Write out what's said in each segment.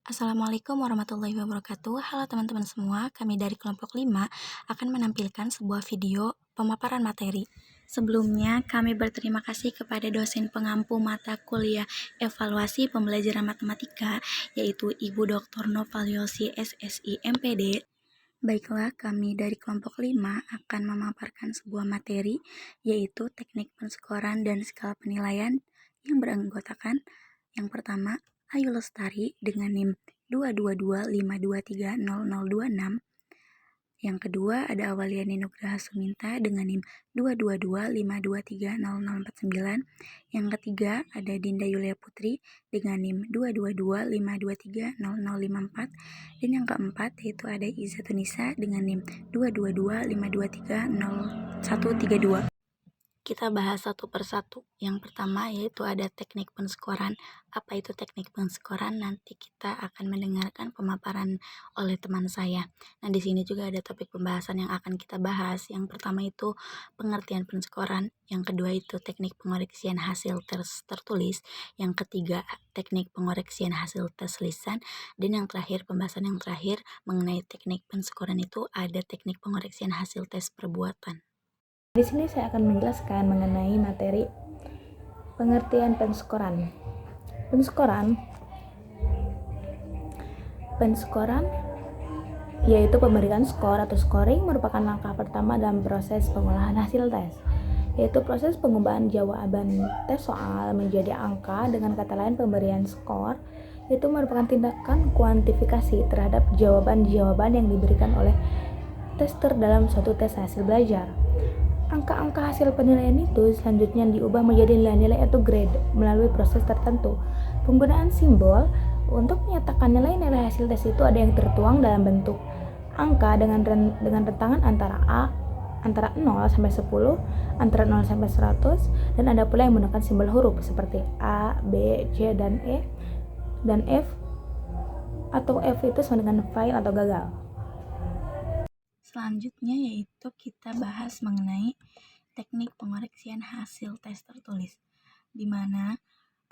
Assalamualaikum warahmatullahi wabarakatuh. Halo teman-teman semua, kami dari kelompok 5 akan menampilkan sebuah video pemaparan materi. Sebelumnya, kami berterima kasih kepada dosen pengampu mata kuliah evaluasi pembelajaran matematika, yaitu Ibu Dr. Novaliosi SSI MPD. Baiklah, kami dari kelompok 5 akan memaparkan sebuah materi, yaitu teknik penskoran dan skala penilaian yang beranggotakan yang pertama, Ayu Lestari dengan NIM 22252300026. Yang kedua ada Awaliani Nugraha Suminta dengan NIM 22252300049. Yang ketiga ada Dinda Yulia Putri dengan NIM 22252300054. Dan yang keempat yaitu ada Iza Tunisa dengan NIM 22252300132. Kita bahas satu persatu. Yang pertama yaitu ada teknik penskoran. Apa itu teknik penskoran? Nanti kita akan mendengarkan pemaparan oleh teman saya. Nah, di sini juga ada topik pembahasan yang akan kita bahas. Yang pertama itu pengertian penskoran. Yang kedua itu teknik pengoreksian hasil tes tertulis. Yang ketiga teknik pengoreksian hasil tes lisan. Dan yang terakhir, pembahasan yang terakhir mengenai teknik penskoran itu ada teknik pengoreksian hasil tes perbuatan. Di sini saya akan menjelaskan mengenai materi pengertian penskoran. Penskoran yaitu pemberian skor atau scoring merupakan langkah pertama dalam proses pengolahan hasil tes, yaitu proses pengubahan jawaban tes soal menjadi angka. Dengan kata lain, pemberian skor itu merupakan tindakan kuantifikasi terhadap jawaban-jawaban yang diberikan oleh tester dalam suatu tes hasil belajar. Angka-angka hasil penilaian itu selanjutnya diubah menjadi nilai-nilai atau grade melalui proses tertentu. Penggunaan simbol untuk menyatakan nilai-nilai hasil tes itu ada yang tertuang dalam bentuk angka dengan rentangan antara 0 sampai 10, antara 0 sampai 100, dan ada pula yang menggunakan simbol huruf seperti A, B, C, dan E, dan F, atau F itu sama dengan fail atau gagal. Selanjutnya yaitu kita bahas mengenai teknik pengoreksian hasil tes tertulis, di mana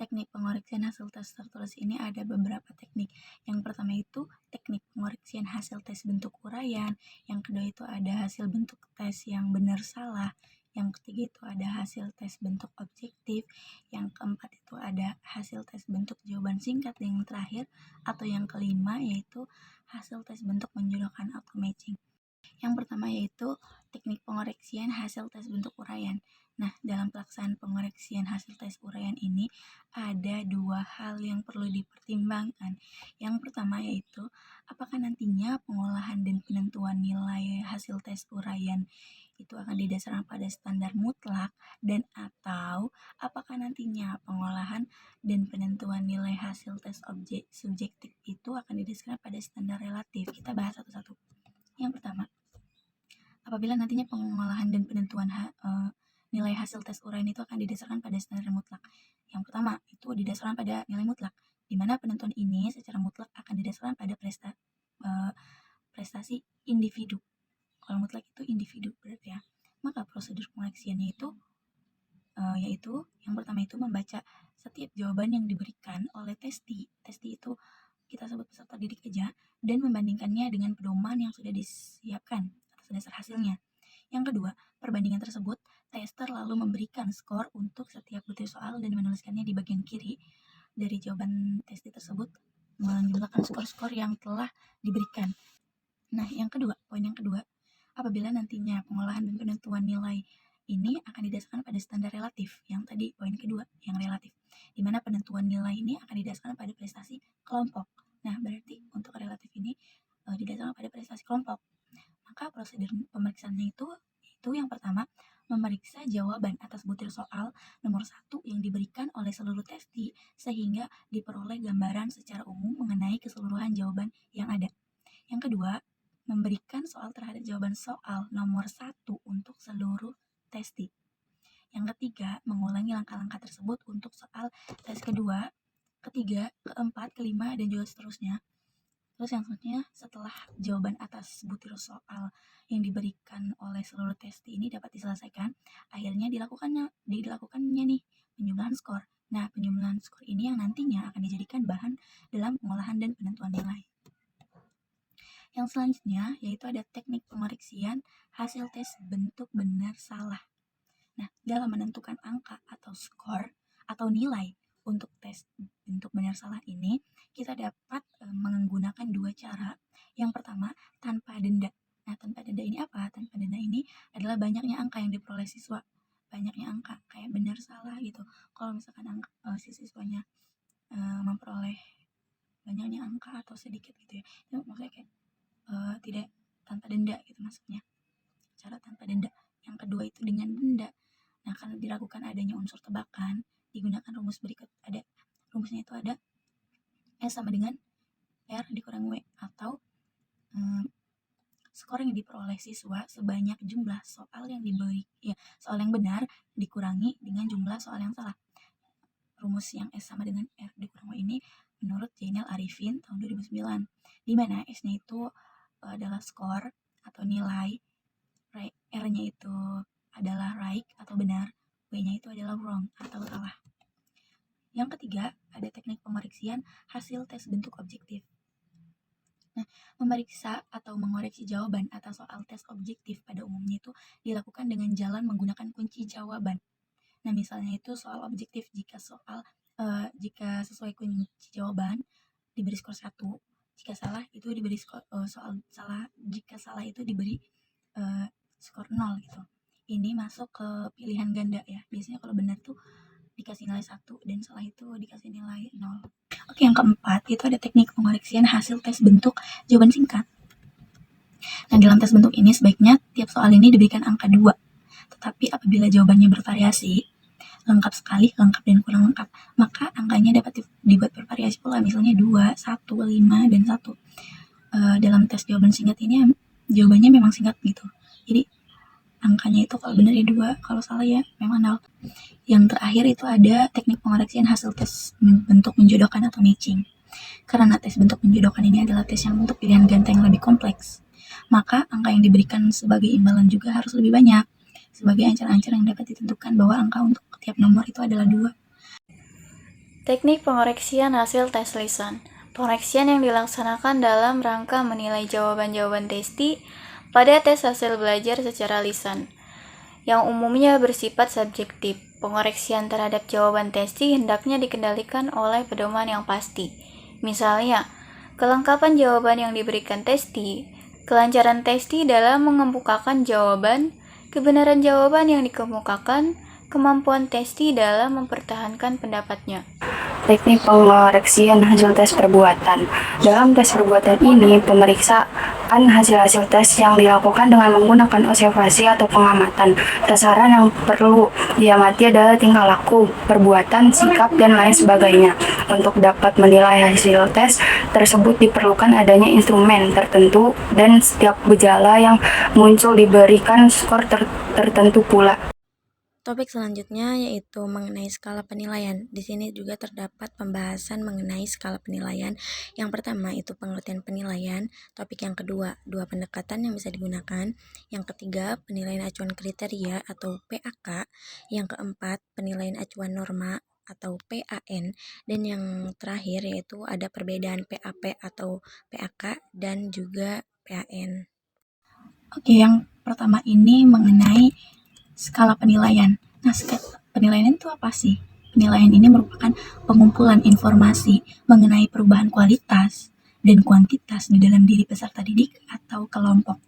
teknik pengoreksian hasil tes tertulis ini ada beberapa teknik. Yang pertama itu teknik pengoreksian hasil tes bentuk uraian, yang kedua itu ada hasil bentuk tes yang benar salah, yang ketiga itu ada hasil tes bentuk objektif, yang keempat itu ada hasil tes bentuk jawaban singkat, dan yang terakhir atau yang kelima yaitu hasil tes bentuk menjodohkan atau matching. Yang pertama yaitu teknik pengoreksian hasil tes bentuk uraian. Nah, dalam pelaksanaan pengoreksian hasil tes uraian ini ada dua hal yang perlu dipertimbangkan. Yang pertama yaitu apakah nantinya pengolahan dan penentuan nilai hasil tes uraian itu akan didasarkan pada standar mutlak, dan atau apakah nantinya pengolahan dan penentuan nilai hasil tes subjektif itu akan didasarkan pada standar relatif. Kita bahas satu-satu. Yang pertama, apabila nantinya pengolahan dan penentuan nilai hasil tes uraian itu akan didasarkan pada standar mutlak. Yang pertama, itu didasarkan pada nilai mutlak, di mana penentuan ini secara mutlak akan didasarkan pada prestasi individu. Kalau mutlak itu individu berarti ya. Maka prosedur pengoreksiannya itu yaitu yang pertama itu membaca setiap jawaban yang diberikan oleh testi. Testi itu kita sebut peserta didik aja, dan membandingkannya dengan pedoman yang sudah disiapkan atas dasar hasilnya. Yang kedua, perbandingan tersebut, tester lalu memberikan skor untuk setiap butir soal dan menuliskannya di bagian kiri dari jawaban testi tersebut, menjumlahkan skor-skor yang telah diberikan. Nah, poin yang kedua, apabila nantinya pengolahan dan penentuan nilai ini akan didasarkan pada standar relatif. Yang tadi poin kedua, yang relatif, di mana penentuan nilai ini akan didasarkan pada prestasi kelompok. Nah, berarti untuk relatif ini didasarkan pada prestasi kelompok. Maka prosedur pemeriksaannya itu yang pertama, memeriksa jawaban atas butir soal nomor 1 yang diberikan oleh seluruh testi sehingga diperoleh gambaran secara umum mengenai keseluruhan jawaban yang ada. Yang kedua, memberikan soal terhadap jawaban soal nomor 1 untuk seluruh testi. Yang ketiga, mengulangi langkah-langkah tersebut untuk soal tes kedua, ketiga, keempat, kelima, dan juga seterusnya. Terus yang selanjutnya, setelah jawaban atas butir soal yang diberikan oleh seluruh testi ini dapat diselesaikan, akhirnya dilakukannya nih penjumlahan skor. Nah, penjumlahan skor ini yang nantinya akan dijadikan bahan dalam pengolahan dan penentuan nilai. Yang selanjutnya yaitu ada teknik pengoreksian hasil tes bentuk benar salah. Nah, dalam menentukan angka atau skor atau nilai untuk tes bentuk benar salah ini, kita dapat menggunakan dua cara. Yang pertama, tanpa denda. Nah, tanpa denda ini apa? Tanpa denda ini adalah banyaknya angka yang diperoleh siswa. Banyaknya angka, kayak benar salah gitu. Kalau misalkan si siswanya memperoleh banyaknya angka atau sedikit gitu ya, itu maksudnya kayak tidak tanpa denda gitu maksudnya. Cara tanpa denda. Yang kedua itu dengan denda. Nah, karena dilakukan adanya unsur tebakan, digunakan rumus berikut. Rumusnya itu ada S sama dengan R dikurang W, atau skor yang diperoleh siswa sebanyak jumlah soal yang diberi, soal yang benar dikurangi dengan jumlah soal yang salah. Rumus yang S sama dengan R dikurang W ini menurut Zainal Arifin tahun 2009, di mana S-nya itu adalah skor atau nilai, R-nya itu adalah right atau benar, W-nya itu adalah wrong atau salah. Yang ketiga, ada teknik pengoreksian hasil tes bentuk objektif. Nah, memeriksa atau mengoreksi jawaban atas soal tes objektif pada umumnya itu dilakukan dengan jalan menggunakan kunci jawaban. Nah, misalnya itu soal objektif, jika sesuai kunci jawaban diberi skor 1, jika salah itu diberi skor jika salah itu diberi skor 0 gitu. Ini masuk ke pilihan ganda ya. Biasanya kalau benar tuh dikasih nilai 1 dan salah itu dikasih nilai 0. Oke, yang keempat itu ada teknik pengoreksian hasil tes bentuk jawaban singkat. Nah, dalam tes bentuk ini sebaiknya tiap soal ini diberikan angka 2. Tetapi apabila jawabannya bervariasi, lengkap sekali, lengkap dan kurang lengkap, maka angkanya dapat dibuat bervariasi pula, misalnya 2, 1, 5, dan 1. Dalam tes jawaban singkat ini jawabannya memang singkat gitu. Jadi angkanya itu kalau benar ya 2, kalau salah ya memang 0. Yang terakhir itu ada teknik pengoreksian hasil tes bentuk menjodohkan atau matching. Karena tes bentuk menjodohkan ini adalah tes yang untuk pilihan ganda yang lebih kompleks, maka angka yang diberikan sebagai imbalan juga harus lebih banyak, sebagai ancar-ancar yang dapat ditentukan bahwa angka untuk tiap nomor itu adalah 2. Teknik pengoreksian hasil tes lisan. Pengoreksian yang dilaksanakan dalam rangka menilai jawaban-jawaban testi pada tes hasil belajar secara lisan, yang umumnya bersifat subjektif. Pengoreksian terhadap jawaban testi hendaknya dikendalikan oleh pedoman yang pasti. Misalnya, kelengkapan jawaban yang diberikan testi, kelancaran testi dalam mengemukakan jawaban, kebenaran jawaban yang dikemukakan, kemampuan testi dalam mempertahankan pendapatnya. Teknik pengoreksian hasil tes perbuatan. Dalam tes perbuatan ini, pemeriksaan hasil-hasil tes yang dilakukan dengan menggunakan observasi atau pengamatan. Sasaran yang perlu diamati adalah tingkah laku, perbuatan, sikap, dan lain sebagainya. Untuk dapat menilai hasil tes tersebut diperlukan adanya instrumen tertentu dan setiap gejala yang muncul diberikan skor tertentu pula. Topik selanjutnya yaitu mengenai skala penilaian. Di sini juga terdapat pembahasan mengenai skala penilaian. Yang pertama itu pengertian penilaian. Topik yang kedua, 2 pendekatan yang bisa digunakan. Yang ketiga, penilaian acuan kriteria atau PAK. Yang keempat, penilaian acuan norma atau PAN. Dan yang terakhir yaitu ada perbedaan PAP atau PAK dan juga PAN. Oke, yang pertama ini mengenai skala penilaian. Nah, penilaian itu apa sih? Penilaian ini merupakan pengumpulan informasi mengenai perubahan kualitas dan kuantitas di dalam diri peserta didik atau kelompok.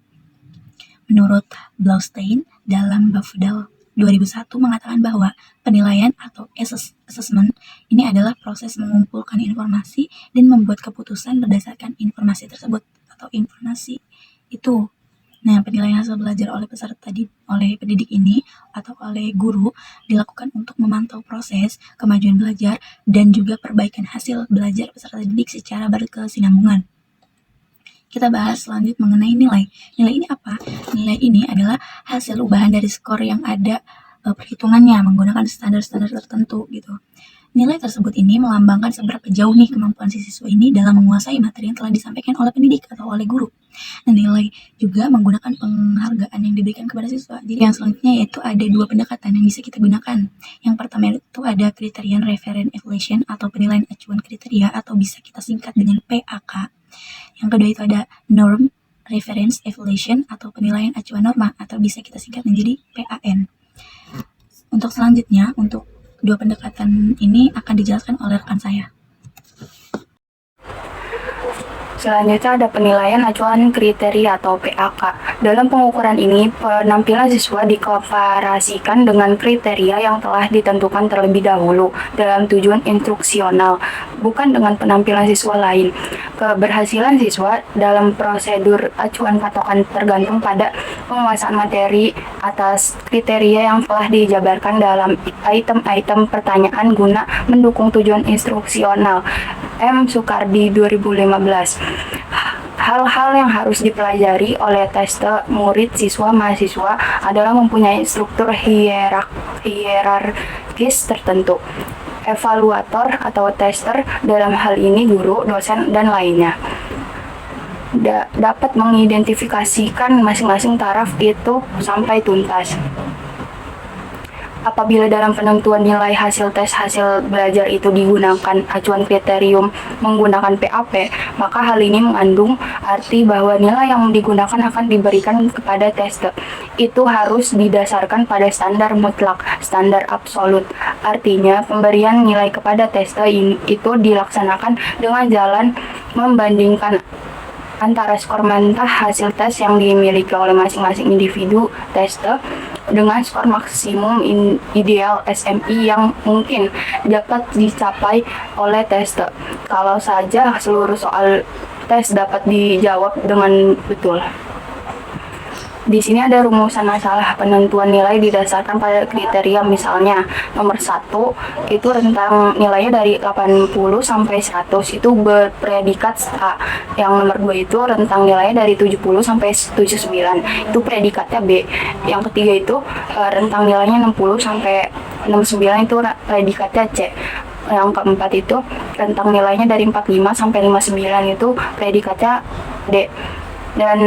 Menurut Blaustein dalam Bafdal 2001 mengatakan bahwa penilaian atau assessment ini adalah proses mengumpulkan informasi dan membuat keputusan berdasarkan informasi tersebut atau informasi itu. Nah, penilaian hasil belajar oleh oleh pendidik ini atau oleh guru dilakukan untuk memantau proses kemajuan belajar dan juga perbaikan hasil belajar peserta didik secara berkesinambungan. Kita bahas lanjut mengenai nilai. Nilai ini apa? Nilai ini adalah hasil ubahan dari skor yang ada perhitungannya menggunakan standar-standar tertentu gitu. Nilai tersebut ini melambangkan seberapa jauh nih kemampuan si siswa ini dalam menguasai materi yang telah disampaikan oleh pendidik atau oleh guru. Nah, nilai juga menggunakan penghargaan yang diberikan kepada siswa. Jadi yang selanjutnya yaitu ada dua pendekatan yang bisa kita gunakan. Yang pertama itu ada criterion reference evaluation atau penilaian acuan kriteria atau bisa kita singkat dengan PAK. Yang kedua itu ada norm reference evaluation atau penilaian acuan norma atau bisa kita singkat menjadi PAN. Untuk selanjutnya, untuk dua pendekatan ini akan dijelaskan oleh rekan saya. Selanjutnya ada penilaian acuan kriteria atau PAK. Dalam pengukuran ini, penampilan siswa dikomparasikan dengan kriteria yang telah ditentukan terlebih dahulu dalam tujuan instruksional, bukan dengan penampilan siswa lain. Keberhasilan siswa dalam prosedur acuan patokan tergantung pada penguasaan materi atas kriteria yang telah dijabarkan dalam item-item pertanyaan guna mendukung tujuan instruksional. M. Sukardi 2015. Hal-hal yang harus dipelajari oleh tester murid siswa mahasiswa adalah mempunyai struktur hierarkis tertentu. Evaluator atau tester, dalam hal ini guru, dosen, dan lainnya, dapat mengidentifikasikan masing-masing taraf itu sampai tuntas. Apabila dalam penentuan nilai hasil tes hasil belajar itu digunakan acuan kriterium menggunakan PAP, maka hal ini mengandung arti bahwa nilai yang digunakan akan diberikan kepada tester itu harus didasarkan pada standar mutlak, standar absolut. Artinya, pemberian nilai kepada tester itu dilaksanakan dengan jalan membandingkan antara skor mentah hasil tes yang dimiliki oleh masing-masing individu tester dengan skor maksimum ideal SMI yang mungkin dapat dicapai oleh tester. Kalau saja seluruh soal tes dapat dijawab dengan betul. Di sini ada rumusan masalah penentuan nilai didasarkan pada kriteria, misalnya nomor 1 itu rentang nilainya dari 80 sampai 100 itu berpredikat A. Yang nomor 2 itu rentang nilainya dari 70 sampai 79 itu predikatnya B. Yang ketiga itu rentang nilainya 60 sampai 69 itu predikatnya C. Yang keempat itu rentang nilainya dari 45 sampai 59 itu predikatnya D. Dan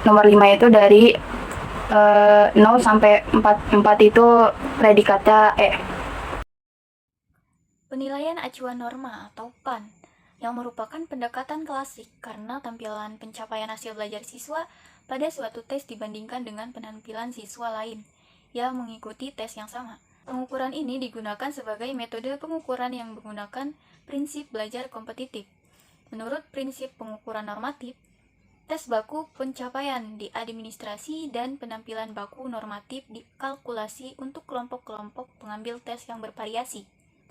nomor 5 itu dari 0 sampai 4 itu predikatnya E. Penilaian acuan norma atau PAN yang merupakan pendekatan klasik karena tampilan pencapaian hasil belajar siswa pada suatu tes dibandingkan dengan penampilan siswa lain yang mengikuti tes yang sama. Pengukuran ini digunakan sebagai metode pengukuran yang menggunakan prinsip belajar kompetitif. Menurut prinsip pengukuran normatif, tes baku pencapaian di administrasi dan penampilan baku normatif dikalkulasi untuk kelompok-kelompok pengambil tes yang bervariasi.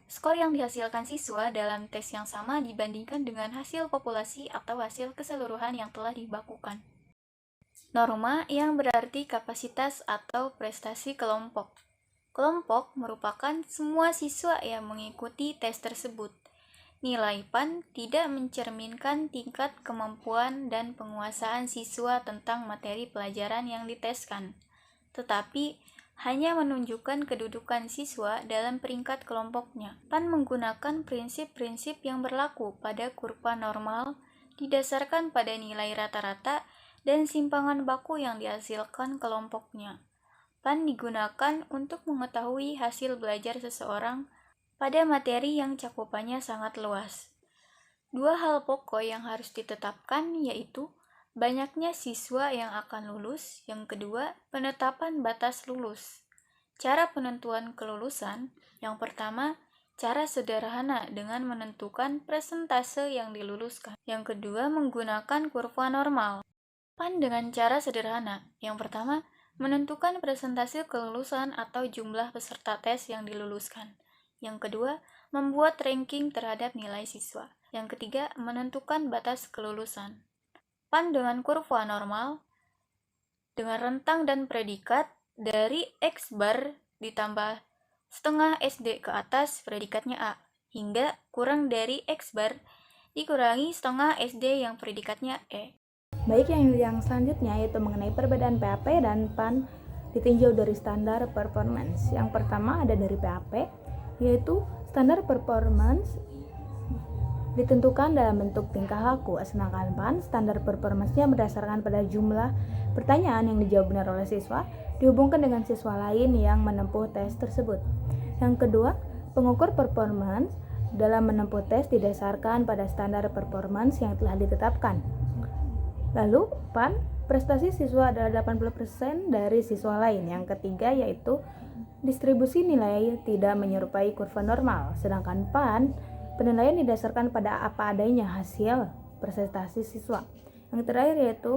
Skor yang dihasilkan siswa dalam tes yang sama dibandingkan dengan hasil populasi atau hasil keseluruhan yang telah dibakukan. Norma yang berarti kapasitas atau prestasi kelompok. Kelompok merupakan semua siswa yang mengikuti tes tersebut. Nilai PAN tidak mencerminkan tingkat kemampuan dan penguasaan siswa tentang materi pelajaran yang diteskan, tetapi hanya menunjukkan kedudukan siswa dalam peringkat kelompoknya. PAN menggunakan prinsip-prinsip yang berlaku pada kurva normal didasarkan pada nilai rata-rata dan simpangan baku yang dihasilkan kelompoknya. PAN digunakan untuk mengetahui hasil belajar seseorang pada materi yang cakupannya sangat luas. Dua hal pokok yang harus ditetapkan yaitu banyaknya siswa yang akan lulus, yang kedua penetapan batas lulus. Cara penentuan kelulusan, yang pertama cara sederhana dengan menentukan persentase yang diluluskan. Yang kedua menggunakan kurva normal. PAN dengan cara sederhana, yang pertama menentukan persentase kelulusan atau jumlah peserta tes yang diluluskan. Yang kedua, membuat ranking terhadap nilai siswa. Yang ketiga, menentukan batas kelulusan. PAN dengan kurva normal, dengan rentang dan predikat dari X bar ditambah setengah SD ke atas predikatnya A, hingga kurang dari X bar dikurangi setengah SD yang predikatnya E. Baik, yang selanjutnya yaitu mengenai perbedaan PAP dan PAN ditinjau dari standar performance. Yang pertama ada dari PAP. yaitu standar performance ditentukan dalam bentuk tingkah laku, sedangkan PAN standar performance-nya berdasarkan pada jumlah pertanyaan yang dijawab benar oleh siswa dihubungkan dengan siswa lain yang menempuh tes tersebut. Yang kedua, pengukur performance dalam menempuh tes didasarkan pada standar performance yang telah ditetapkan. Lalu, PAN, prestasi siswa adalah 80% dari siswa lain. Yang ketiga yaitu distribusi nilai tidak menyerupai kurva normal, sedangkan PAN, penilaian didasarkan pada apa adanya hasil prestasi siswa. Yang terakhir yaitu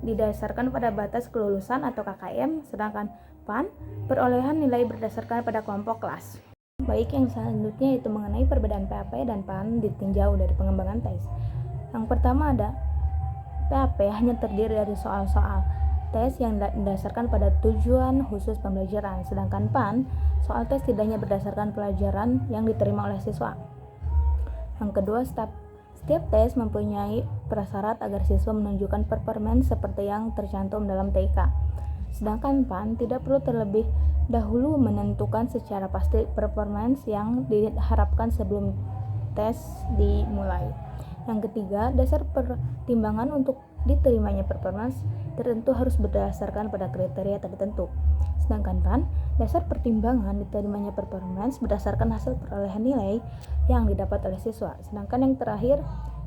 didasarkan pada batas kelulusan atau KKM, sedangkan PAN, perolehan nilai berdasarkan pada kelompok kelas. Baik, yang selanjutnya itu mengenai perbedaan PAP dan PAN ditinjau dari pengembangan tes. Yang pertama ada PAP hanya terdiri dari soal-soal tes yang didasarkan pada tujuan khusus pembelajaran, sedangkan PAN, soal tes tidak hanya berdasarkan pelajaran yang diterima oleh siswa. Yang kedua, setiap tes mempunyai prasyarat agar siswa menunjukkan performance seperti yang tercantum dalam TIK. Sedangkan PAN tidak perlu terlebih dahulu menentukan secara pasti performance yang diharapkan sebelum tes dimulai. Yang ketiga, dasar pertimbangan untuk diterimanya performance tertentu harus berdasarkan pada kriteria tertentu. Sedangkan PAN, dasar pertimbangan diterimanya performance berdasarkan hasil perolehan nilai yang didapat oleh siswa. Sedangkan yang terakhir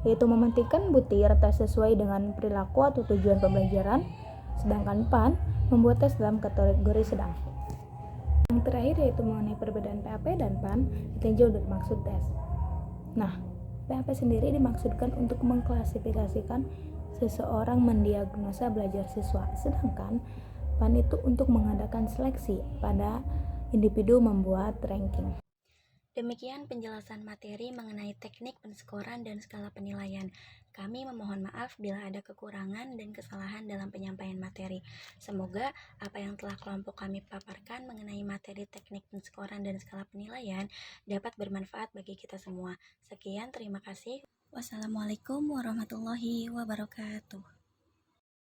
yaitu mementingkan butir tes sesuai dengan perilaku atau tujuan pembelajaran. Sedangkan PAN membuat tes dalam kategori sedang. Yang terakhir yaitu mengenai perbedaan PAP dan PAN ditinjau dari maksud tes. Nah, PAP sendiri dimaksudkan untuk mengklasifikasikan seseorang mendiagnosa belajar siswa, sedangkan PAN itu untuk mengadakan seleksi pada individu membuat ranking. Demikian penjelasan materi mengenai teknik penskoran dan skala penilaian. Kami memohon maaf bila ada kekurangan dan kesalahan dalam penyampaian materi. Semoga apa yang telah kelompok kami paparkan mengenai materi teknik penskoran dan skala penilaian dapat bermanfaat bagi kita semua. Sekian, terima kasih. Wassalamualaikum warahmatullahi wabarakatuh.